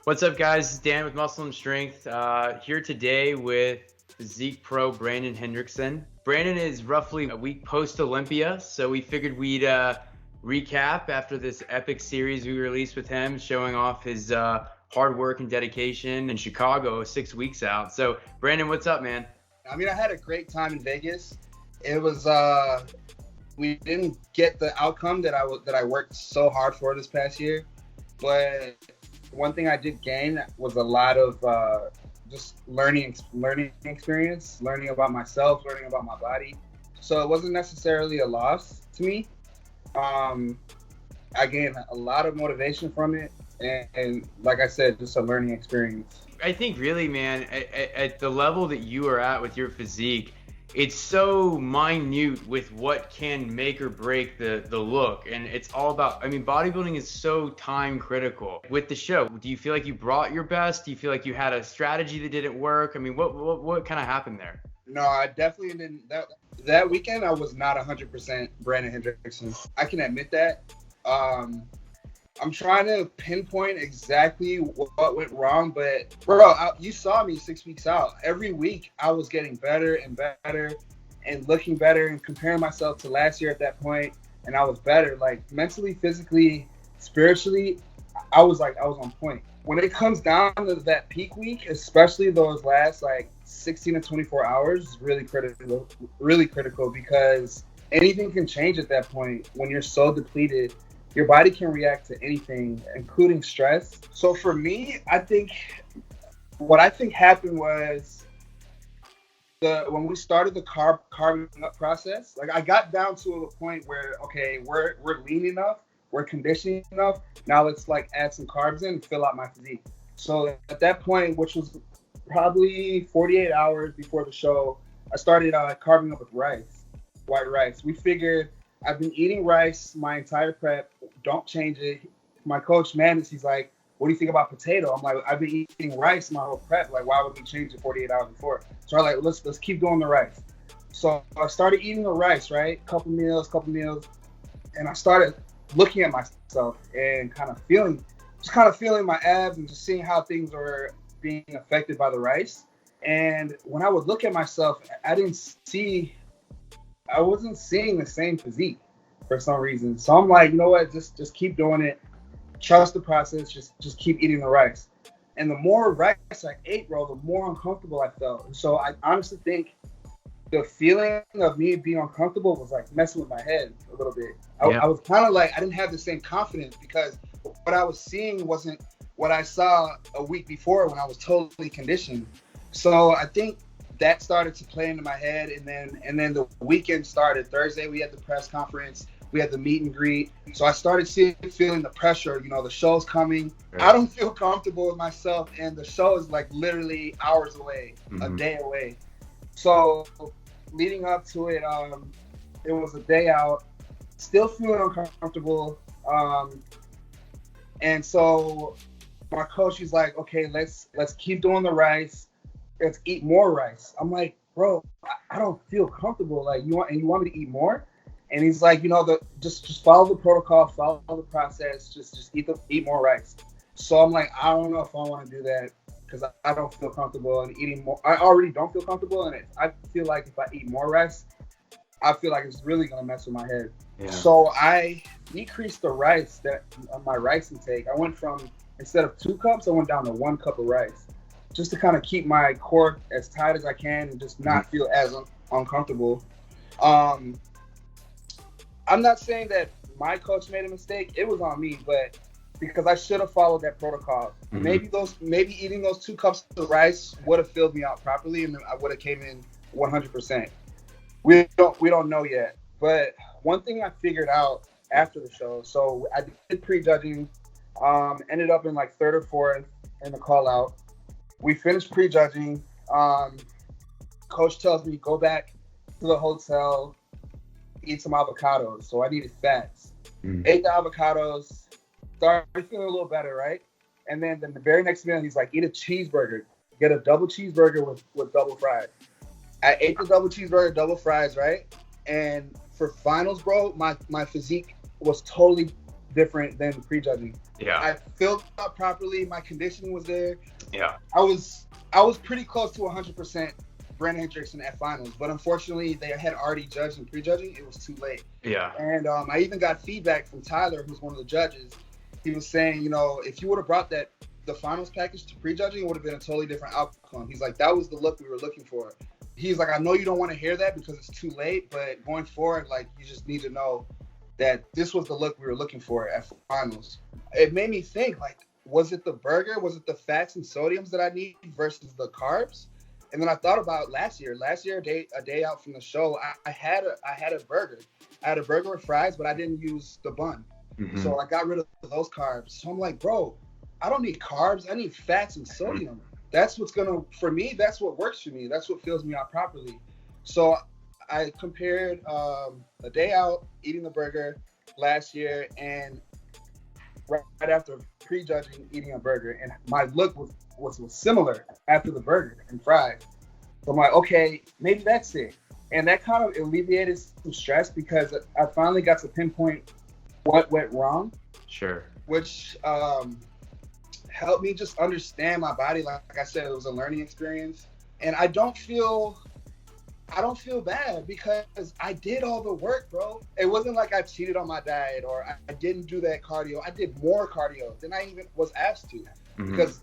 What's up, guys? This is Dan with Muscle and Strength. Here today with Physique Pro Brandon Hendrickson. Brandon is roughly a week post-Olympia, so we figured we'd recap after this epic series we released with him, showing off his hard work and dedication in Chicago 6 weeks out. So, Brandon, what's up, man? I mean, I had a great time in Vegas. It was we didn't get the outcome that I worked so hard for this past year, but one thing I did gain was a lot of just learning experience, learning about myself, learning about my body. So it wasn't necessarily a loss to me. I gained a lot of motivation from it, and like I said, just a learning experience. I think really, man, at the level that you are at with your physique, it's so minute with what can make or break the look. And it's all about, I mean, bodybuilding is so time critical. With the show, do you feel like you brought your best? Do you feel like you had a strategy that didn't work? I mean, what kind of happened there? No, I definitely didn't. That weekend, I was not 100% Brandon Hendrickson. I can admit that. I'm trying to pinpoint exactly what went wrong, but bro, you saw me 6 weeks out. Every week I was getting better and better and looking better and comparing myself to last year at that point, and I was better. Like mentally, physically, spiritually, I was on point. When it comes down to that peak week, especially those last like 16 to 24 hours, is really critical because anything can change at that point when you're so depleted. Your body can react to anything, including stress. So for me, what I think happened was when we started the carving up process, like I got down to a point where, okay, we're lean enough, we're conditioning enough. Now let's like add some carbs in and fill out my physique. So at that point, which was probably 48 hours before the show, I started carving up with white rice. We figured I've been eating rice my entire prep. Don't change it. My coach, Mandis, he's like, what do you think about potato? I'm like, I've been eating rice my whole prep. Like, why would we change it 48 hours before? So I'm like, let's keep doing the rice. So I started eating the rice, right? Couple meals. And I started looking at myself and kind of feeling my abs and just seeing how things were being affected by the rice. And when I would look at myself, I wasn't seeing the same physique for some reason. So I'm like, you know what? Just keep doing it. Trust the process. Just keep eating the rice. And the more rice I ate, bro, the more uncomfortable I felt. So I honestly think the feeling of me being uncomfortable was like messing with my head a little bit. I was kind of like, I didn't have the same confidence because what I was seeing wasn't what I saw a week before when I was totally conditioned. So I think that started to play into my head, and then the weekend started. Thursday we had the press conference, we had the meet and greet. So I started feeling the pressure. You know, the show's coming. Right. I don't feel comfortable with myself, and the show is like literally hours away, a day away. So leading up to it, it was a day out, still feeling uncomfortable, and so my coach is like, okay, let's keep doing the rice. Let's eat more rice. I'm like, bro, I don't feel comfortable. Like, you want me to eat more? And he's like, just follow the protocol, follow the process, just eat more rice. So I'm like, I don't know if I want to do that because I don't feel comfortable in eating more. I already don't feel comfortable in it. I feel like if I eat more rice, I feel like it's really gonna mess with my head. Yeah. So I decreased the rice my rice intake. I went from, instead of 2 cups, I went down to 1 cup of rice, just to kind of keep my core as tight as I can and just not feel as uncomfortable. I'm not saying that my coach made a mistake. It was on me, but because I should have followed that protocol. Maybe eating those 2 cups of rice would have filled me out properly, and I would have came in 100%. We don't know yet. But one thing I figured out after the show, so I did prejudging, ended up in like 3rd or 4th in the call out. We finished prejudging. Coach tells me, go back to the hotel, eat some avocados. So I needed fats. Ate the avocados, started feeling a little better, right? And then the very next meal, he's like, eat a cheeseburger. Get a double cheeseburger with double fries. I ate the double cheeseburger, double fries, right? And for finals, bro, my physique was totally different than prejudging. Yeah. I filled up properly. My conditioning was there. Yeah. I was pretty close to 100% Brandon Hendrickson at finals, but unfortunately they had already judged in prejudging. It was too late. Yeah. And I even got feedback from Tyler, who's one of the judges. He was saying, if you would have brought the finals package to prejudging, it would have been a totally different outcome. He's like, that was the look we were looking for. He's like, I know you don't want to hear that because it's too late, but going forward, like, you just need to know that this was the look we were looking for at finals. It made me think, like, was it the burger? Was it the fats and sodiums that I need versus the carbs? And then I thought about last year, a day out from the show, I had a burger. I had a burger with fries, but I didn't use the bun. Mm-hmm. So I got rid of those carbs. So I'm like, bro, I don't need carbs. I need fats and sodium. That's what's for me, that's what works for me. That's what fills me out properly. So I compared a day out eating the burger last year and right after prejudging eating a burger, and my look was similar after the burger and fries. So I'm like, okay, maybe that's it. And that kind of alleviated some stress because I finally got to pinpoint what went wrong. Sure. Which helped me just understand my body. Like I said, it was a learning experience. And I don't feel bad because I did all the work, bro. It wasn't like I cheated on my diet or I didn't do that cardio. I did more cardio than I even was asked to. Mm-hmm. Because,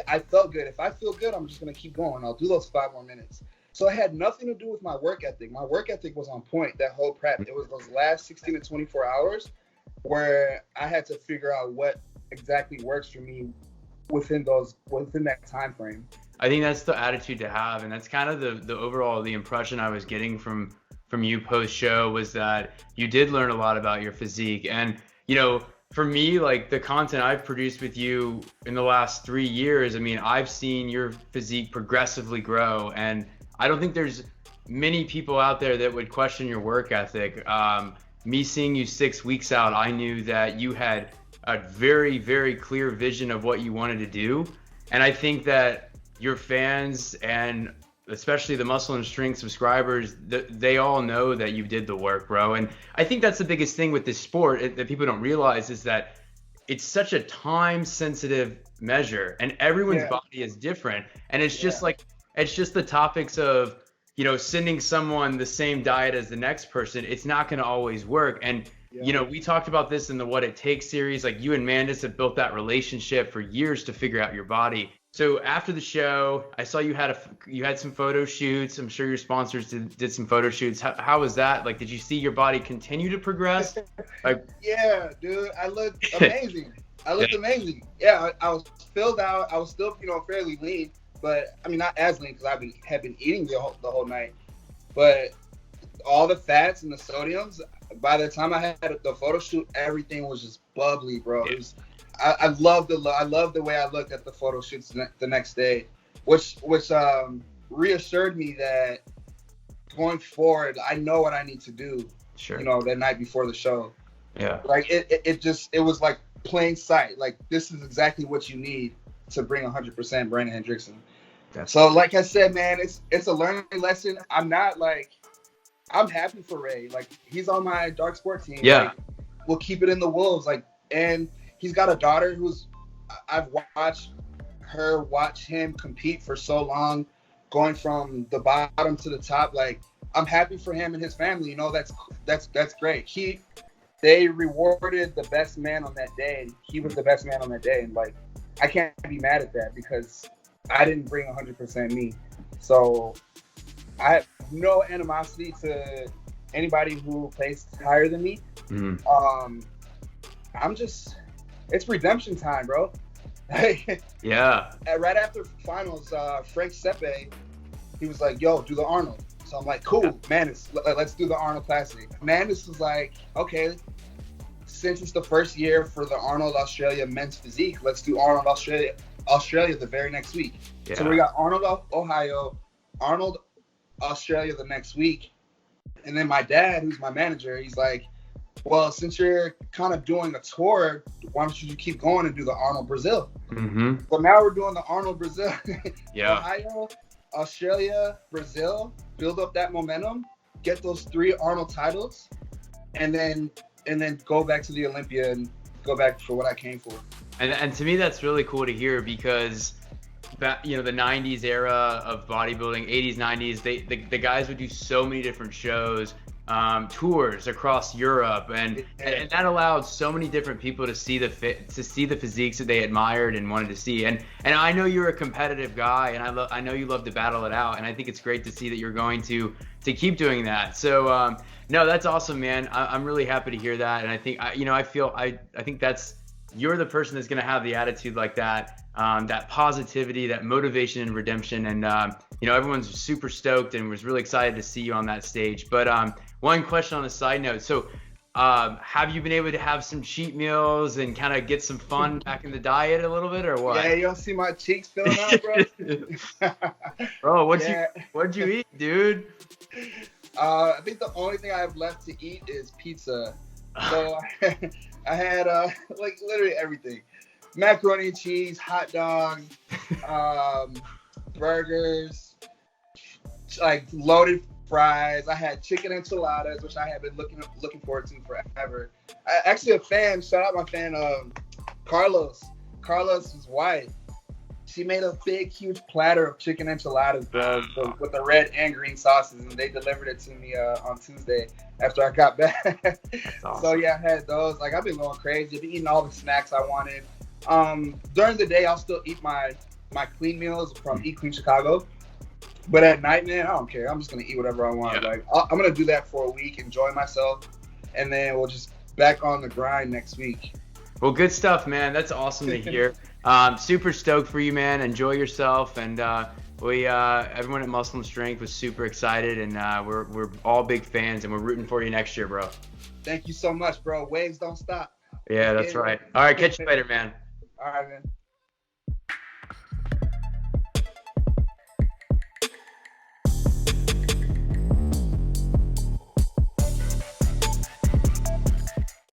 I felt good. If I feel good, I'm just going to keep going. I'll do those 5 more minutes. So it had nothing to do with my work ethic. My work ethic was on point that whole prep. It was those last 16 to 24 hours where I had to figure out what exactly works for me within that time frame. I think that's the attitude to have, and that's kind of the overall the impression I was getting from you post show was that you did learn a lot about your physique. And for me, like the content I've produced with you in the last 3 years, I mean, I've seen your physique progressively grow, and I don't think there's many people out there that would question your work ethic. Me seeing you 6 weeks out, I knew that you had a very, very clear vision of what you wanted to do. And I think that your fans and especially the Muscle and Strength subscribers, they all know that you did the work, bro. And I think that's the biggest thing with this sport that people don't realize is that it's such a time-sensitive measure, and everyone's body is different. And it's just it's just the topics of, sending someone the same diet as the next person. It's not going to always work. And we talked about this in the What It Takes series. Like you and Mandis have built that relationship for years to figure out your body. So after the show, I saw you had some photo shoots. I'm sure your sponsors did some photo shoots. How was that? Like, did you see your body continue to progress? Like, yeah, dude, I looked amazing. Amazing. Yeah, I was filled out. I was still, fairly lean, but I mean, not as lean because I had been eating the whole night. But all the fats and the sodiums, by the time I had the photo shoot, everything was just bubbly, bro. Yeah. It was, I love the way I looked at the photo shoots the next day, which reassured me that going forward, I know what I need to do. Sure. The night before the show. Yeah. Like it was like plain sight. Like this is exactly what you need to bring 100% Brandon Hendrickson. So like I said, man, it's a learning lesson. I'm happy for Ray. Like he's on my dark sport team. Yeah. Like, we'll keep it in the wolves. Like, and he's got a daughter I've watched him compete for so long, going from the bottom to the top. Like, I'm happy for him and his family. That's great. They rewarded the best man on that day. He was the best man on that day. And like, I can't be mad at that because I didn't bring 100% me. So I have no animosity to anybody who placed higher than me. Mm-hmm. It's redemption time, bro. Yeah. Right after finals, Frank Sepe, he was like, yo, do the Arnold. So I'm like, cool, Mandis, let's do the Arnold Classic. Mandis was like, okay, since it's the first year for the Arnold Australia men's physique, let's do Arnold Australia the very next week. Yeah. So we got Arnold Ohio, Arnold Australia the next week. And then my dad, who's my manager, he's like, well, since you're kind of doing a tour, why don't you keep going and do the Arnold Brazil? Mm-hmm. So now we're doing the Arnold Brazil. Yeah. Ohio, Australia, Brazil, build up that momentum, get those 3 Arnold titles, and then go back to the Olympia and go back for what I came for. And to me, that's really cool to hear because that, you know, the 90s era of bodybuilding, 80s, 90s, the guys would do so many different shows, tours across Europe, and that allowed so many different people to see the physiques that they admired and wanted to see. And I know you're a competitive guy, and I know you love to battle it out, and I think it's great to see that you're going to keep doing that. So no, that's awesome, man. I'm really happy to hear that, and I think I think that's, you're the person that's going to have the attitude like that, that positivity, that motivation and redemption. And, you know, everyone's super stoked and was really excited to see you on that stage. But one question on a side note. So have you been able to have some cheat meals and kind of get some fun back in the diet a little bit, or what? Yeah, you don't see my cheeks filling out, bro? Bro, what'd you eat, dude? I think the only thing I have left to eat is pizza. So I had like literally everything: macaroni and cheese, hot dog, burgers, like loaded fries. I had chicken enchiladas, which I have been looking forward to forever. Actually, a fan, shout out my fan, Carlos. Carlos's wife. She made a big, huge platter of chicken enchiladas, bro, with the red and green sauces, and they delivered it to me on Tuesday after I got back. Awesome. So yeah, I had those. Like, I've been going crazy. I've been eating all the snacks I wanted. During the day, I'll still eat my clean meals from Eat Clean Chicago. But at night, man, I don't care. I'm just gonna eat whatever I want. Yeah. Like, I'm gonna do that for a week, enjoy myself, and then we'll just back on the grind next week. Well, good stuff, man. That's awesome to hear. Super stoked for you, man. Enjoy yourself, and everyone at Muscle and Strength was super excited, and we're all big fans, and we're rooting for you next year, bro. Thank you so much, bro. Waves don't stop. Yeah, that's right. All right, catch you later, man. All right, man.